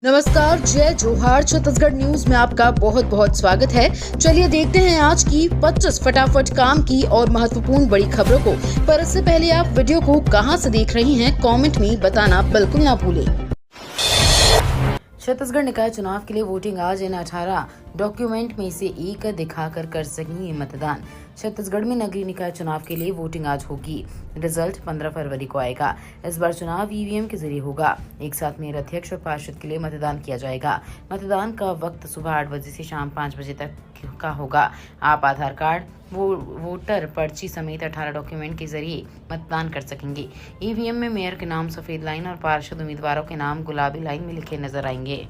नमस्कार, जय जोहार। छत्तीसगढ़ न्यूज में आपका बहुत बहुत स्वागत है। चलिए देखते हैं आज की 25 फटाफट काम की और महत्वपूर्ण बड़ी खबरों को। पर इससे पहले आप वीडियो को कहां से देख रही हैं, कमेंट में बताना बिल्कुल ना भूलें। छत्तीसगढ़ निकाय चुनाव के लिए वोटिंग आज इन 18 डॉक्यूमेंट में से एक दिखाकर कर सकेंगे मतदान। छत्तीसगढ़ में नगरीय निकाय चुनाव के लिए वोटिंग आज होगी। रिजल्ट 15 फरवरी को आएगा। इस बार चुनाव ईवीएम के जरिए होगा। एक साथ मेयर अध्यक्ष और पार्षद के लिए मतदान किया जाएगा। मतदान का वक्त सुबह 8 बजे से शाम 5 बजे तक का होगा। आप आधार कार्ड, वोटर पर्ची समेत 18 डॉक्यूमेंट के जरिए मतदान कर सकेंगे। ईवीएम में मेयर के नाम सफेद लाइन और पार्षद उम्मीदवारों के नाम गुलाबी लाइन में लिखे नजर आएंगे।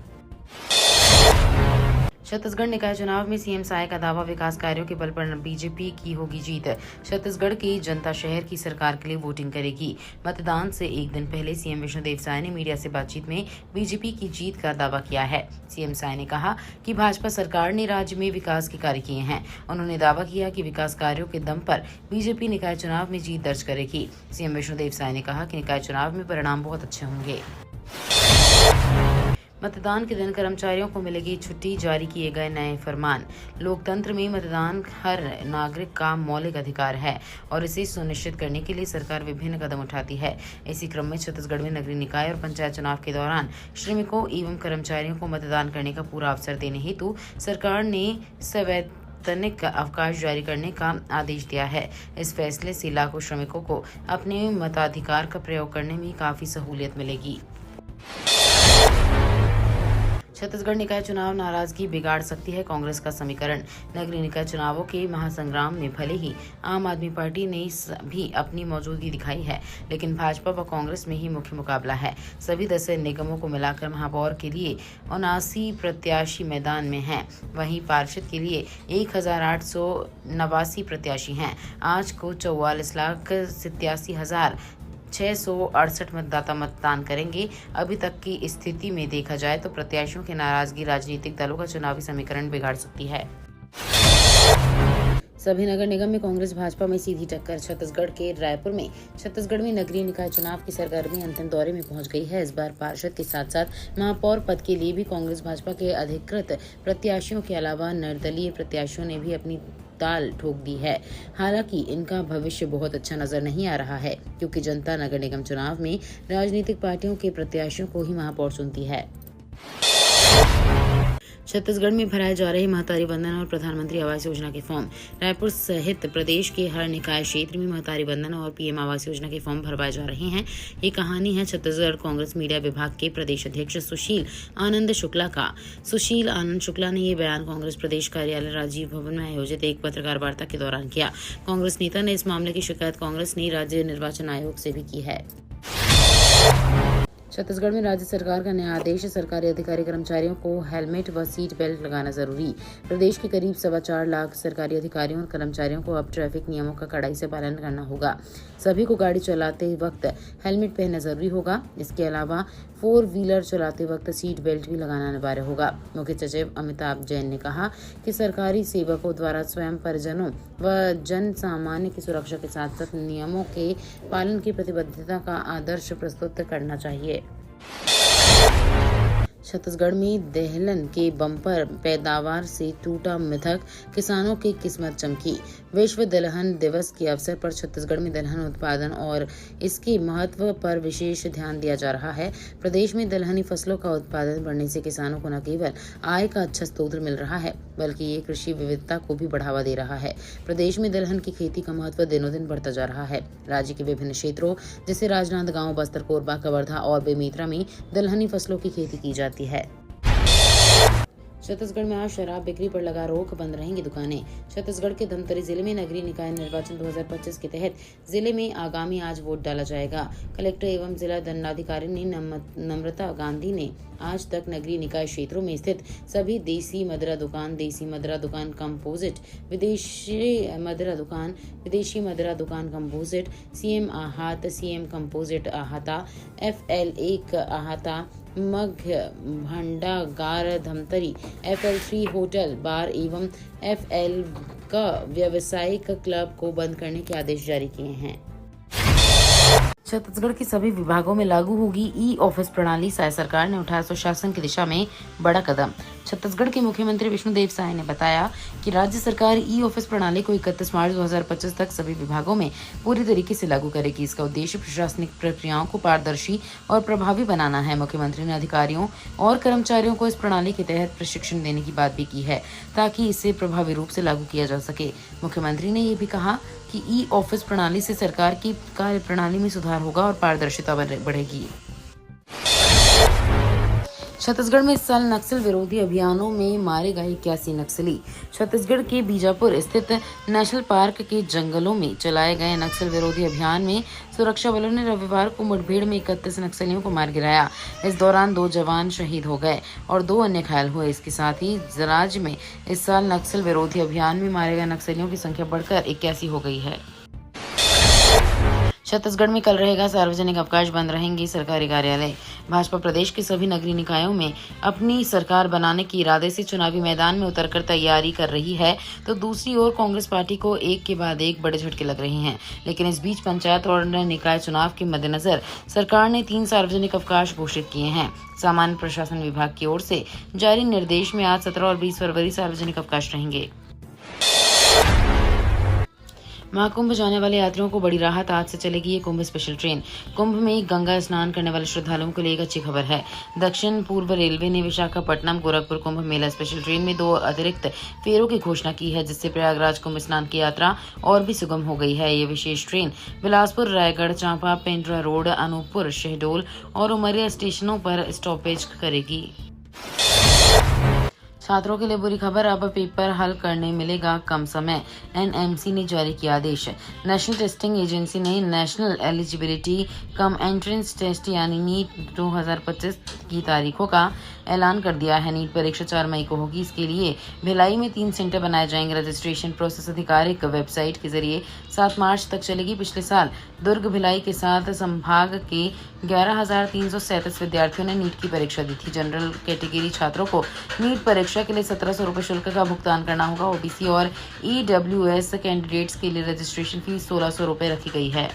छत्तीसगढ़ निकाय चुनाव में सीएम साय का दावा, विकास कार्यों के बल पर बीजेपी की होगी जीत। छत्तीसगढ़ की जनता शहर की सरकार के लिए वोटिंग करेगी। मतदान से एक दिन पहले सीएम विष्णुदेव साय ने मीडिया से बातचीत में बीजेपी की जीत का दावा किया है। सीएम साय ने कहा कि भाजपा सरकार ने राज्य में विकास के कार्य किए हैं। उन्होंने दावा किया कि विकास कार्यों के दम पर बीजेपी निकाय चुनाव में जीत दर्ज करेगी। सीएम विष्णुदेव साय ने कहा कि निकाय चुनाव में परिणाम बहुत अच्छे होंगे। मतदान के दिन कर्मचारियों को मिलेगी छुट्टी, जारी किए गए नए फरमान। लोकतंत्र में मतदान हर नागरिक का मौलिक अधिकार है और इसे सुनिश्चित करने के लिए सरकार विभिन्न कदम उठाती है। इसी क्रम में छत्तीसगढ़ में नगरीय निकाय और पंचायत चुनाव के दौरान श्रमिकों एवं कर्मचारियों को मतदान करने का पूरा अवसर देने हेतु सरकार ने सवैतनिक अवकाश जारी करने का आदेश दिया है। इस फैसले से लाखों श्रमिकों को अपने मताधिकार का प्रयोग करने में काफी सहूलियत मिलेगी। छत्तीसगढ़ निकाय चुनाव नाराजगी बिगाड़ सकती है कांग्रेस का समीकरण। नगरीय निकाय चुनावों के महासंग्राम में भले ही आम आदमी पार्टी ने भी अपनी मौजूदगी दिखाई है, लेकिन भाजपा व कांग्रेस में ही मुख्य मुकाबला है। सभी 10 निगमों को मिलाकर महापौर के लिए 79 प्रत्याशी मैदान में हैं। वहीं पार्षद के लिए 1889 प्रत्याशी हैं। आज को 44,87,668 मतदाता मतदान करेंगे। अभी तक की स्थिति में देखा जाए तो प्रत्याशियों की नाराजगी राजनीतिक दलों का चुनावी समीकरण बिगाड़ सकती है। सभी नगर निगम में कांग्रेस भाजपा में सीधी टक्कर। छत्तीसगढ़ के रायपुर में छत्तीसगढ़ में नगरीय निकाय चुनाव की सरगर्मी अंतिम दौरे में पहुंच गई है। इस बार पार्षद के साथ साथ महापौर पद के लिए भी कांग्रेस भाजपा के अधिकृत प्रत्याशियों के अलावा निर्दलीय प्रत्याशियों ने भी अपनी ताल ठोक दी है। हालांकि इनका भविष्य बहुत अच्छा नजर नहीं आ रहा है, क्योंकि जनता नगर निगम चुनाव में राजनीतिक पार्टियों के प्रत्याशियों को ही महापौर चुनती है। छत्तीसगढ़ में भराए जा रहे महतारी वंदन और प्रधानमंत्री आवास योजना के फॉर्म। रायपुर सहित प्रदेश के हर निकाय क्षेत्र में महतारी वंदन और पीएम आवास योजना के फॉर्म भरवाए जा रहे हैं। ये कहानी है छत्तीसगढ़ कांग्रेस मीडिया विभाग के प्रदेश अध्यक्ष सुशील आनंद शुक्ला का। सुशील आनंद शुक्ला ने ये बयान कांग्रेस प्रदेश कार्यालय राजीव भवन में आयोजित एक पत्रकार वार्ता के दौरान किया। कांग्रेस नेता ने इस मामले की शिकायत कांग्रेस ने राज्य निर्वाचन आयोग से भी की है। छत्तीसगढ़ में राज्य सरकार का नया आदेश, सरकारी अधिकारी कर्मचारियों को हेलमेट व सीट बेल्ट लगाना जरूरी। प्रदेश के करीब 4.25 लाख सरकारी अधिकारियों और कर्मचारियों को अब ट्रैफिक नियमों का कड़ाई से पालन करना होगा। सभी को गाड़ी चलाते वक्त हेलमेट पहनना जरूरी होगा। इसके अलावा 4 व्हीलर चलाते वक्त सीट बेल्ट भी लगाना अनिवार्य होगा। मुख्य सचिव अमिताभ जैन ने कहा कि सरकारी सेवकों द्वारा स्वयं परिजनों व जन सामान्य की सुरक्षा के साथ साथ नियमों के पालन की प्रतिबद्धता का आदर्श प्रस्तुत करना चाहिए। छत्तीसगढ़ में दलहन के बम्पर पैदावार से टूटा मिथक, किसानों की किस्मत चमकी। विश्व दलहन दिवस के अवसर पर छत्तीसगढ़ में दलहन उत्पादन और इसके महत्व पर विशेष ध्यान दिया जा रहा है। प्रदेश में दलहनी फसलों का उत्पादन बढ़ने से किसानों को न केवल आय का अच्छा स्रोत मिल रहा है, बल्कि ये कृषि विविधता को भी बढ़ावा दे रहा है। प्रदेश में दलहन की खेती का महत्व दिनों दिन बढ़ता जा रहा है। राज्य के विभिन्न क्षेत्रों जैसे राजनांदगांव, बस्तर, कोरबा, कवर्धा और बेमेतरा में दलहनी फसलों की खेती की जाती है। छत्तीसगढ़ में आज शराब बिक्री पर लगा रोक, बंद रहेंगी दुकानें। छत्तीसगढ़ के धमतरी जिले में नगरीय निकाय निर्वाचन 2025 के तहत जिले में आगामी आज वोट डाला जाएगा। कलेक्टर एवं जिला दंडाधिकारी नम्रता गांधी ने आज तक नगरीय निकाय क्षेत्रों में स्थित सभी देसी मदिरा दुकान कंपोजिट, विदेशी मदिरा दुकान कंपोजिट, सीएम आहत, सीएम कंपोजिट आहता, FL1 आहता, मध्य भंडागार धमतरी, FL3 होटल बार एवं FL का व्यावसायिक क्लब को बंद करने के आदेश जारी किए हैं। छत्तीसगढ़ के सभी विभागों में लागू होगी ई ऑफिस प्रणाली। साय सरकार ने उठाया सुशासन की दिशा में बड़ा कदम। छत्तीसगढ़ के मुख्यमंत्री विष्णुदेव साय ने बताया कि राज्य सरकार ई ऑफिस प्रणाली को 31 मार्च 2025 तक सभी विभागों में पूरी तरीके से लागू करेगी। इसका उद्देश्य प्रशासनिक प्रक्रियाओं को पारदर्शी और प्रभावी बनाना है। मुख्यमंत्री ने अधिकारियों और कर्मचारियों को इस प्रणाली के तहत प्रशिक्षण देने की बात भी की है, ताकि इसे प्रभावी रूप से लागू किया जा सके। मुख्यमंत्री ने ये भी कहा कि ई ऑफिस प्रणाली से सरकार की कार्य प्रणाली में सुधार होगा और पारदर्शिता बढ़ेगी। छत्तीसगढ़ में इस साल नक्सल विरोधी अभियानों में मारे गए 81 नक्सली। छत्तीसगढ़ के बीजापुर स्थित नेशनल पार्क के जंगलों में चलाए गए नक्सल विरोधी अभियान में सुरक्षा बलों ने रविवार को मुठभेड़ में 31 नक्सलियों को मार गिराया। इस दौरान 2 जवान शहीद हो गए और 2 अन्य घायल हुए। इसके साथ ही राज्य में इस साल नक्सल विरोधी अभियान में मारे गए नक्सलियों की संख्या बढ़कर 81 हो गई है। छत्तीसगढ़ में कल रहेगा सार्वजनिक अवकाश, बंद रहेंगे सरकारी कार्यालय। भाजपा प्रदेश के सभी नगरीय निकायों में अपनी सरकार बनाने के इरादे से चुनावी मैदान में उतरकर तैयारी कर रही है, तो दूसरी ओर कांग्रेस पार्टी को एक के बाद एक बड़े झटके लग रहे हैं। लेकिन इस बीच पंचायत और निकाय चुनाव के मद्देनजर सरकार ने 3 सार्वजनिक अवकाश घोषित किए हैं। सामान्य प्रशासन विभाग की ओर से जारी निर्देश में आज 17 और 20 फरवरी सार्वजनिक अवकाश रहेंगे। महाकुंभ जाने वाले यात्रियों को बड़ी राहत, आज से चलेगी ये कुंभ स्पेशल ट्रेन। कुंभ में गंगा स्नान करने वाले श्रद्धालुओं के लिए एक अच्छी खबर है। दक्षिण पूर्व रेलवे ने विशाखापट्टनम गोरखपुर कुंभ मेला स्पेशल ट्रेन में 2 अतिरिक्त फेरों की घोषणा की है, जिससे प्रयागराज कुंभ स्नान की यात्रा और भी सुगम हो गई है। ये विशेष ट्रेन बिलासपुर, रायगढ़, चांपा, पेंड्रा रोड, अनूपपुर, शहडोल और उमरिया स्टेशनों पर स्टॉपेज करेगी। छात्रों के लिए बुरी खबर, अब पेपर हल करने मिलेगा कम समय। एनएमसी ने जारी किया आदेश। नेशनल टेस्टिंग एजेंसी ने national eligibility cum entrance test यानी नीट 2025 की तारीखों का ऐलान कर दिया है। नीट परीक्षा 4 मई को होगी। इसके लिए भिलाई में 3 सेंटर बनाए जाएंगे। रजिस्ट्रेशन प्रोसेस आधिकारिक वेबसाइट के जरिए 7 मार्च तक चलेगी। पिछले साल दुर्ग, भिलाई के साथ संभाग के 11,337 विद्यार्थियों ने नीट की परीक्षा दी थी। जनरल कैटेगरी छात्रों को नीट परीक्षा के लिए 1700 रुपये शुल्क का भुगतान करना होगा। ओबीसी और ईडब्ल्यूएस कैंडिडेट्स के लिए रजिस्ट्रेशन फीस 1600 रुपये रखी गई है।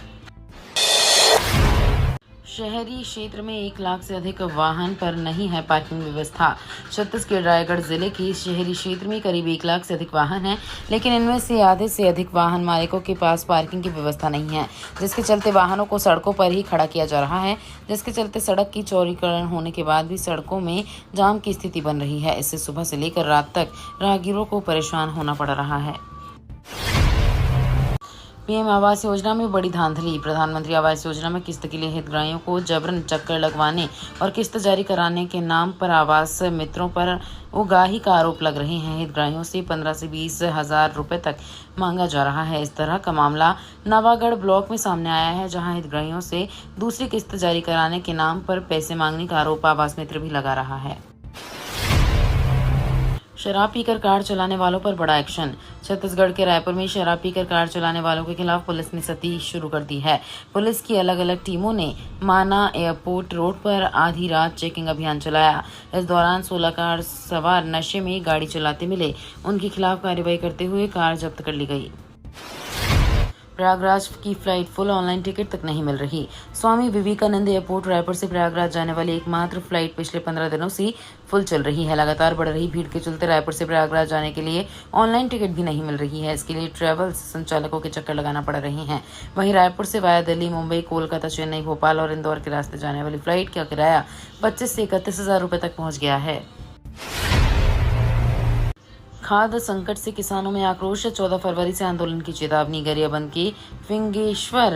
शहरी क्षेत्र में 1 लाख से अधिक वाहन पर नहीं है पार्किंग व्यवस्था। छत्तीसगढ़ रायगढ़ जिले के शहरी क्षेत्र में करीब 1 लाख से अधिक वाहन हैं, लेकिन इनमें से आधे से अधिक वाहन मालिकों के पास पार्किंग की व्यवस्था नहीं है, जिसके चलते वाहनों को सड़कों पर ही खड़ा किया जा रहा है। जिसके चलते सड़क की चौड़ीकरण होने के बाद भी सड़कों में जाम की स्थिति बन रही है। इससे सुबह से लेकर रात तक राहगीरों को परेशान होना पड़ रहा है। पीएम आवास योजना में बड़ी धांधली। प्रधानमंत्री आवास योजना में किस्त के लिए हितग्राहियों को जबरन चक्कर लगवाने और किस्त जारी कराने के नाम पर आवास मित्रों पर उगाही का आरोप लग रहे हैं। हितग्राहियों से 15 से 20 हजार रुपए तक मांगा जा रहा है। इस तरह का मामला नवागढ़ ब्लॉक में सामने आया है, जहां हितग्राहियों से दूसरी किस्त जारी कराने के नाम पर पैसे मांगने का आरोप आवास मित्र भी लगा रहा है। शराब पीकर कार चलाने वालों पर बड़ा एक्शन। छत्तीसगढ़ के रायपुर में शराब पीकर कार चलाने वालों के खिलाफ पुलिस ने सख्ती शुरू कर दी है। पुलिस की अलग अलग टीमों ने माना एयरपोर्ट रोड पर आधी रात चेकिंग अभियान चलाया। इस दौरान 16 कार सवार नशे में गाड़ी चलाते मिले। उनके खिलाफ कार्रवाई करते हुए कार जब्त कर ली गई। प्रयागराज की फ्लाइट फुल, ऑनलाइन टिकट तक नहीं मिल रही। स्वामी विवेकानंद एयरपोर्ट रायपुर से प्रयागराज जाने वाली एकमात्र फ्लाइट पिछले 15 दिनों से फुल चल रही है। लगातार बढ़ रही भीड़ के चलते रायपुर से प्रयागराज जाने के लिए ऑनलाइन टिकट भी नहीं मिल रही है। इसके लिए ट्रैवल्स संचालकों के चक्कर लगाना पड़ रहे हैं। वहीं रायपुर से वाया दिल्ली, मुंबई, कोलकाता, चेन्नई, भोपाल और इंदौर के रास्ते जाने वाली फ्लाइट का किराया 25 से 31 हजार रुपये तक पहुँच गया है। खाद्य संकट से किसानों में आक्रोश। 14 फरवरी से आंदोलन की चेतावनी। गरियाबंद के फिंगेश्वर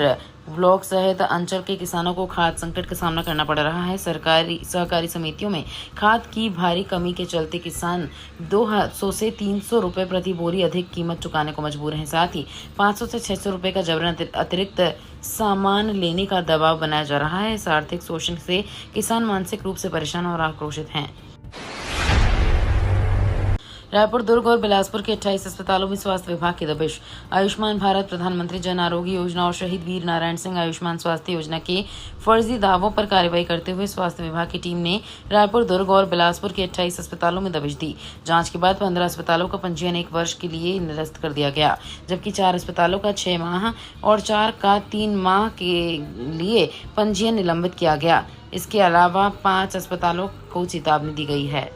ब्लॉक सहित अंचल के किसानों को खाद्य संकट का सामना करना पड़ रहा है। सहकारी समितियों में खाद की भारी कमी के चलते किसान 200 से 300 रुपये प्रति बोरी अधिक कीमत चुकाने को मजबूर हैं। साथ ही 500 से 600 रुपये का जबरन अतिरिक्त सामान लेने का दबाव बनाया जा रहा है। इस आर्थिक शोषण से किसान मानसिक रूप से परेशान और आक्रोशित हैं। रायपुर, दुर्ग और बिलासपुर के 28 अस्पतालों में स्वास्थ्य विभाग की दबिश। आयुष्मान भारत, प्रधानमंत्री जन आरोग्य योजना और शहीद वीर नारायण सिंह आयुष्मान स्वास्थ्य योजना के फर्जी दावों पर कार्रवाई करते हुए स्वास्थ्य विभाग की टीम ने रायपुर, दुर्ग और बिलासपुर के 28 अस्पतालों में दबिश दी। जांच के बाद 15 अस्पतालों का पंजीयन 1 वर्ष के लिए निरस्त कर दिया गया, जबकि 4 अस्पतालों का 6 माह और 4 का 3 माह के लिए पंजीयन निलंबित किया गया। इसके अलावा 5 अस्पतालों को चेतावनी दी गई है।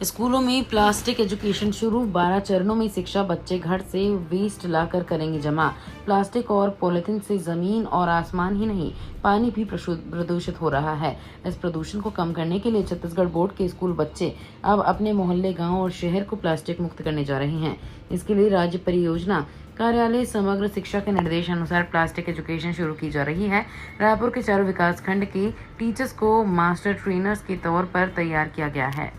स्कूलों में प्लास्टिक एजुकेशन शुरू। 12 चरणों में शिक्षा। बच्चे घर से वेस्ट लाकर करेंगे जमा। प्लास्टिक और पॉलिथीन से जमीन और आसमान ही नहीं, पानी भी प्रदूषित हो रहा है। इस प्रदूषण को कम करने के लिए छत्तीसगढ़ बोर्ड के स्कूल बच्चे अब अपने मोहल्ले, गांव और शहर को प्लास्टिक मुक्त करने जा रहे हैं। इसके लिए राज्य परियोजना कार्यालय समग्र शिक्षा के निर्देश अनुसार प्लास्टिक एजुकेशन शुरू की जा रही है। रायपुर के चारों विकास खंड के टीचर्स को मास्टर ट्रेनर्स के तौर पर तैयार किया गया है।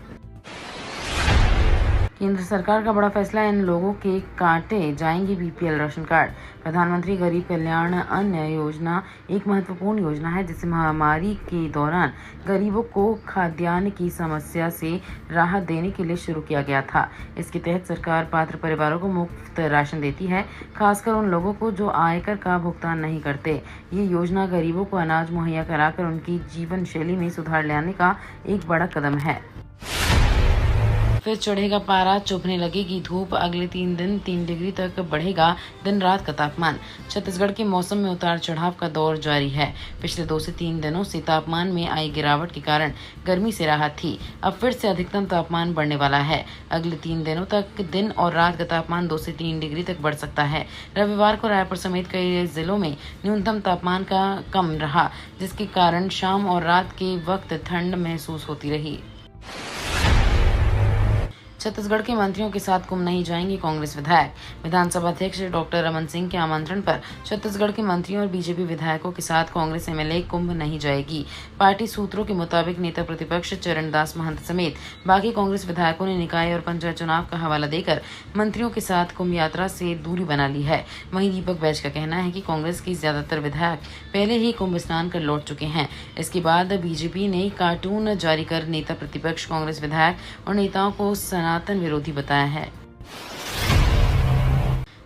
केंद्र सरकार का बड़ा फैसला, इन लोगों के काटे जाएंगे बीपीएल राशन कार्ड। प्रधानमंत्री गरीब कल्याण अन्न योजना एक महत्वपूर्ण योजना है जिसे महामारी के दौरान गरीबों को खाद्यान्न की समस्या से राहत देने के लिए शुरू किया गया था। इसके तहत सरकार पात्र परिवारों को मुफ्त राशन देती है, खासकर उन लोगों को जो आयकर का भुगतान नहीं करते। ये योजना गरीबों को अनाज मुहैया कराकर उनकी जीवन शैली में सुधार लाने का एक बड़ा कदम है। फिर चढ़ेगा पारा, चुभने लगेगी धूप। अगले 3 दिन 3 डिग्री तक बढ़ेगा दिन रात का तापमान। छत्तीसगढ़ के मौसम में उतार चढ़ाव का दौर जारी है। पिछले 2 से 3 दिनों से तापमान में आई गिरावट के कारण गर्मी से राहत थी। अब फिर से अधिकतम तापमान बढ़ने वाला है। अगले 3 दिनों तक दिन और रात का तापमान 2 से 3 डिग्री तक बढ़ सकता है। रविवार को रायपुर समेत कई जिलों में न्यूनतम तापमान का कम रहा, जिसके कारण शाम और रात के वक्त ठंड महसूस होती रही। छत्तीसगढ़ के मंत्रियों के साथ कुंभ नहीं जाएंगे कांग्रेस विधायक। विधानसभा अध्यक्ष डॉक्टर रमन सिंह के आमंत्रण पर छत्तीसगढ़ के मंत्रियों और बीजेपी विधायकों के साथ कांग्रेस एमएलए कुंभ नहीं जाएगी। पार्टी सूत्रों के मुताबिक नेता प्रतिपक्ष चरणदास महंत समेत बाकी कांग्रेस विधायकों ने निकाय और पंचायत चुनाव का हवाला देकर मंत्रियों के साथ कुंभ यात्रा से दूरी बना ली है। वहीं दीपक बैज का कहना है कि कांग्रेस के ज्यादातर विधायक पहले ही कुंभ स्नान कर लौट चुके हैं। इसके बाद बीजेपी ने कार्टून जारी कर नेता प्रतिपक्ष, कांग्रेस विधायक और नेताओं को सनातन विरोधी बताया है।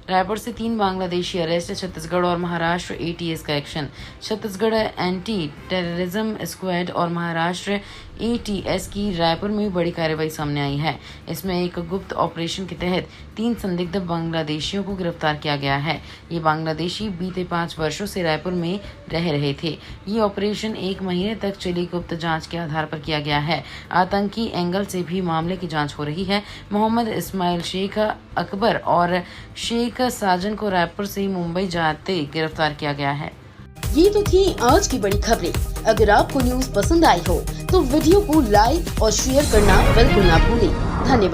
रायपुर से 3 बांग्लादेशी अरेस्ट। छत्तीसगढ़ और महाराष्ट्र एटीएस का action. Chhattisgarh anti terrorism squad और महाराष्ट्र एटीएस की रायपुर में बड़ी कार्रवाई सामने आई है। इसमें एक गुप्त ऑपरेशन के तहत 3 संदिग्ध बांग्लादेशियों को गिरफ्तार किया गया है। ये बांग्लादेशी बीते 5 वर्षों से रायपुर में रह रहे थे। ये ऑपरेशन 1 महीने तक चली गुप्त जांच के आधार पर किया गया है। आतंकी एंगल से भी मामले की जांच हो रही है। मोहम्मद इस्माइल, शेख अकबर और शेख साजन को रायपुर से मुंबई जाते गिरफ्तार किया गया है। ये तो थी आज की बड़ी खबरें। अगर आपको न्यूज पसंद आई हो तो वीडियो को लाइक और शेयर करना बिल्कुल ना भूलें। धन्यवाद।